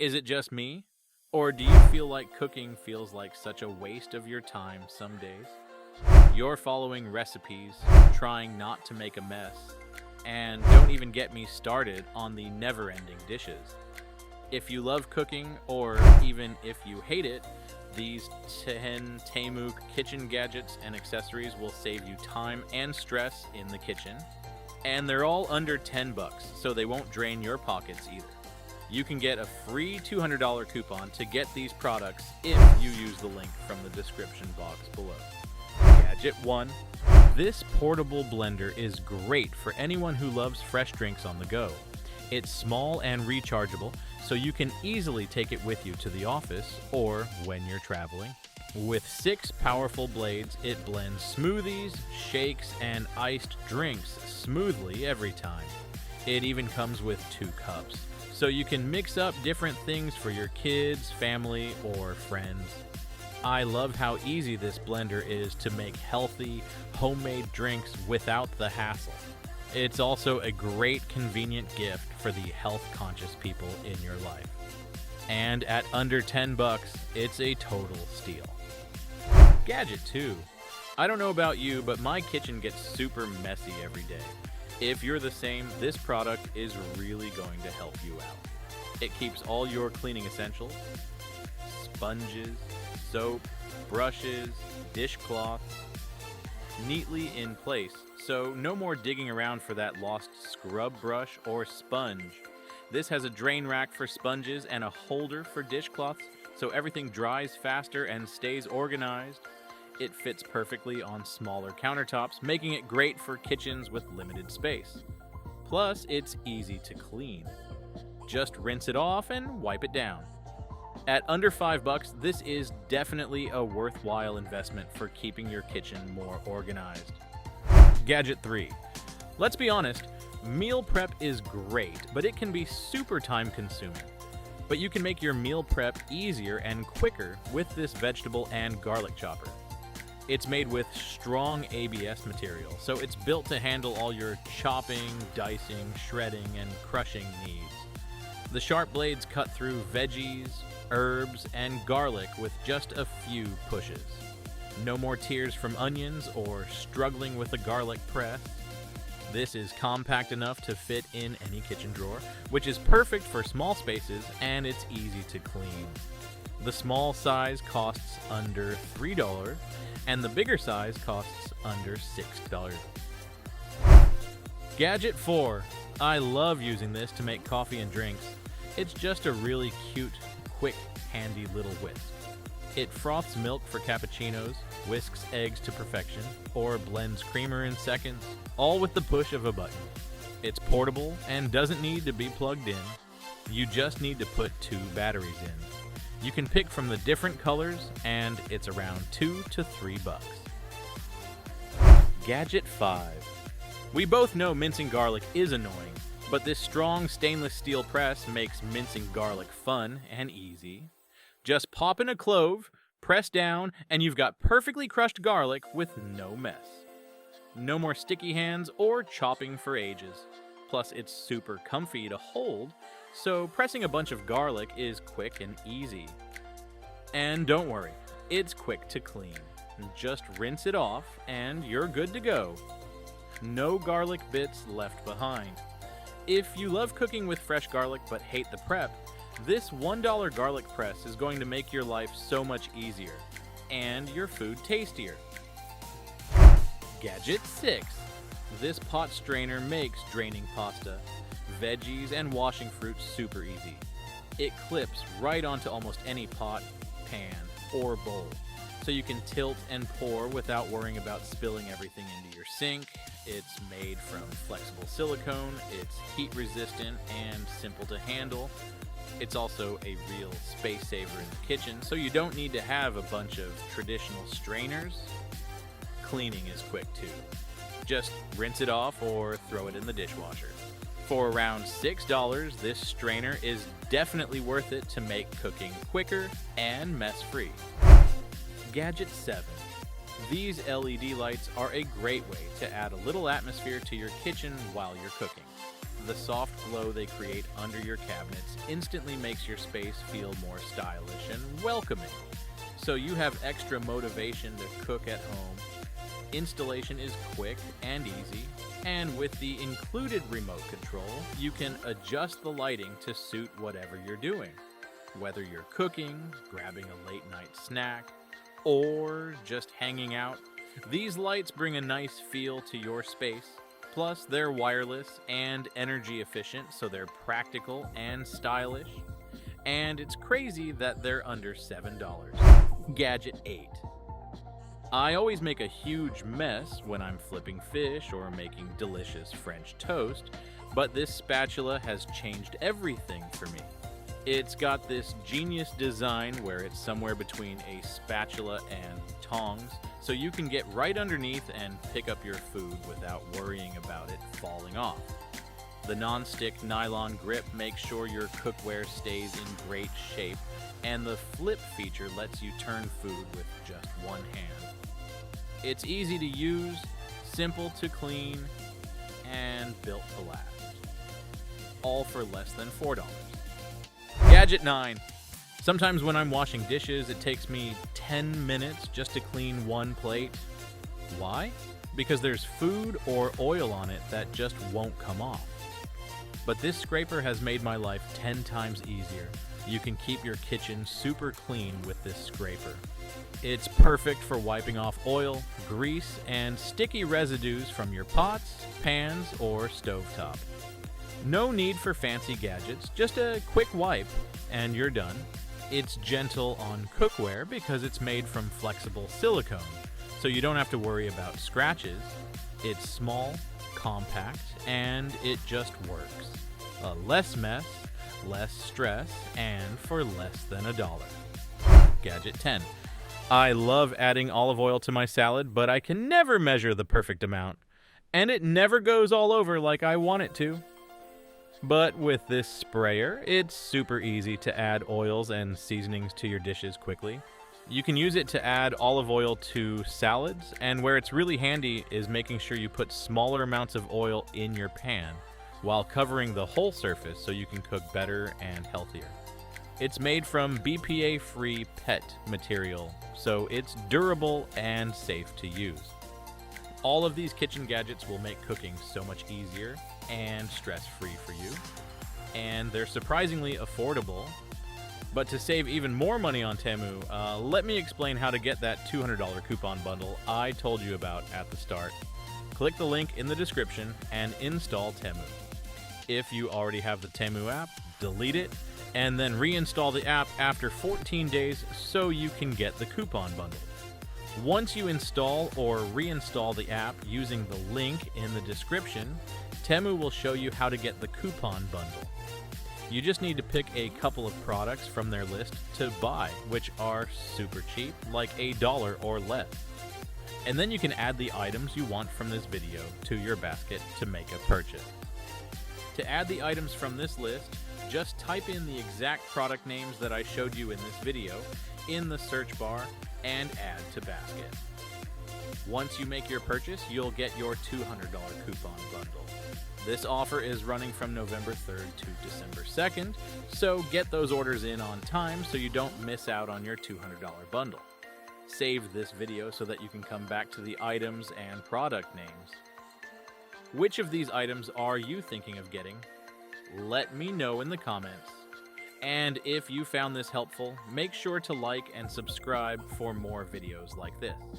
Is it just me? Or do you feel like cooking feels like such a waste of your time some days? You're following recipes, trying not to make a mess, and don't even get me started on the never-ending dishes. If you love cooking, or even if you hate it, these 10 Temu kitchen gadgets and accessories will save you time and stress in the kitchen. And they're all under 10 bucks, so they won't drain your pockets either. You can get a free $200 coupon to get these products if you use the link from the description box below. Gadget 1. This portable blender is great for anyone who loves fresh drinks on the go. It's small and rechargeable, so you can easily take it with you to the office or when you're traveling. With 6 powerful blades, it blends smoothies, shakes, and iced drinks smoothly every time. It even comes with 2 cups, so you can mix up different things for your kids, family, or friends. I love how easy this blender is to make healthy, homemade drinks without the hassle. It's also a great, convenient gift for the health-conscious people in your life. And at under 10 bucks, it's a total steal. Gadget 2. I don't know about you, but my kitchen gets super messy every day. If you're the same, this product is really going to help you out. It keeps all your cleaning essentials, sponges, soap, brushes, dishcloths, neatly in place, so no more digging around for that lost scrub brush or sponge. This has a drain rack for sponges and a holder for dishcloths, so everything dries faster and stays organized. It fits perfectly on smaller countertops, making it great for kitchens with limited space. Plus, it's easy to clean. Just rinse it off and wipe it down. At under 5 bucks, this is definitely a worthwhile investment for keeping your kitchen more organized. Gadget 3. Let's be honest, meal prep is great, but it can be super time consuming. But you can make your meal prep easier and quicker with this vegetable and garlic chopper. It's made with strong ABS material, so it's built to handle all your chopping, dicing, shredding, and crushing needs. The sharp blades cut through veggies, herbs, and garlic with just a few pushes. No more tears from onions or struggling with a garlic press. This is compact enough to fit in any kitchen drawer, which is perfect for small spaces, and it's easy to clean. The small size costs under $3, and the bigger size costs under $6. Gadget 4. I love using this to make coffee and drinks. It's just a really cute, quick, handy little whisk. It froths milk for cappuccinos, whisks eggs to perfection, or blends creamer in seconds, all with the push of a button. It's portable and doesn't need to be plugged in. You just need to put 2 batteries in. You can pick from the different colors, and it's around 2 to 3 bucks. Gadget 5. We both know mincing garlic is annoying, but this strong stainless steel press makes mincing garlic fun and easy. Just pop in a clove, press down, and you've got perfectly crushed garlic with no mess. No more sticky hands or chopping for ages. Plus, it's super comfy to hold, so pressing a bunch of garlic is quick and easy. And don't worry, it's quick to clean. Just rinse it off, and you're good to go. No garlic bits left behind. If you love cooking with fresh garlic but hate the prep, this $1 garlic press is going to make your life so much easier, and your food tastier. Gadget 6. This pot strainer makes draining pasta, veggies, and washing fruit super easy. It clips right onto almost any pot, pan, or bowl, so you can tilt and pour without worrying about spilling everything into your sink. It's made from flexible silicone, it's heat resistant and simple to handle. It's also a real space saver in the kitchen, so you don't need to have a bunch of traditional strainers. Cleaning is quick too. Just rinse it off or throw it in the dishwasher. For around $6, this strainer is definitely worth it to make cooking quicker and mess-free. Gadget 7. These LED lights are a great way to add a little atmosphere to your kitchen while you're cooking. the soft glow they create under your cabinets instantly makes your space feel more stylish and welcoming. So you have extra motivation to cook at home. Installation is quick and easy, and with the included remote control, you can adjust the lighting to suit whatever you're doing. Whether you're cooking, grabbing a late night snack, or just hanging out, these lights bring a nice feel to your space. Plus, they're wireless and energy efficient, so they're practical and stylish. And it's crazy that they're under $7. Gadget 8. I always make a huge mess when I'm flipping fish or making delicious French toast, but this spatula has changed everything for me. It's got this genius design where it's somewhere between a spatula and tongs, so you can get right underneath and pick up your food without worrying about it falling off. The non-stick nylon grip makes sure your cookware stays in great shape, and the flip feature lets you turn food with just one hand. It's easy to use, simple to clean, and built to last. All for less than $4. Gadget 9. Sometimes when I'm washing dishes, it takes me 10 minutes just to clean one plate. Why? Because there's food or oil on it that just won't come off. But this scraper has made my life 10 times easier. You can keep your kitchen super clean with this scraper. It's perfect for wiping off oil, grease, and sticky residues from your pots, pans, or stovetop. No need for fancy gadgets, just a quick wipe, and you're done. It's gentle on cookware because it's made from flexible silicone, so you don't have to worry about scratches. It's small, compact, and it just works. Less mess, less stress, and for less than $1. Gadget 10. I love adding olive oil to my salad, but I can never measure the perfect amount, and it never goes all over like I want it to. But with this sprayer, it's super easy to add oils and seasonings to your dishes quickly. You can use it to add olive oil to salads, and where it's really handy is making sure you put smaller amounts of oil in your pan while covering the whole surface so you can cook better and healthier. It's made from BPA-free PET material, so it's durable and safe to use. All of these kitchen gadgets will make cooking so much easier and stress-free for you, and they're surprisingly affordable. But to save even more money on Temu, let me explain how to get that $200 coupon bundle I told you about at the start. Click the link in the description and install Temu. If you already have the Temu app, delete it, and then reinstall the app after 14 days so you can get the coupon bundle. Once you install or reinstall the app using the link in the description, Temu will show you how to get the coupon bundle. You just need to pick a couple of products from their list to buy, which are super cheap, like $1 or less. And then you can add the items you want from this video to your basket to make a purchase. To add the items from this list, just type in the exact product names that I showed you in this video in the search bar and add to basket. Once you make your purchase, you'll get your $200 coupon bundle. This offer is running from November 3rd to December 2nd, so get those orders in on time so you don't miss out on your $200 bundle. Save this video so that you can come back to the items and product names. Which of these items are you thinking of getting? Let me know in the comments. And if you found this helpful, make sure to like and subscribe for more videos like this.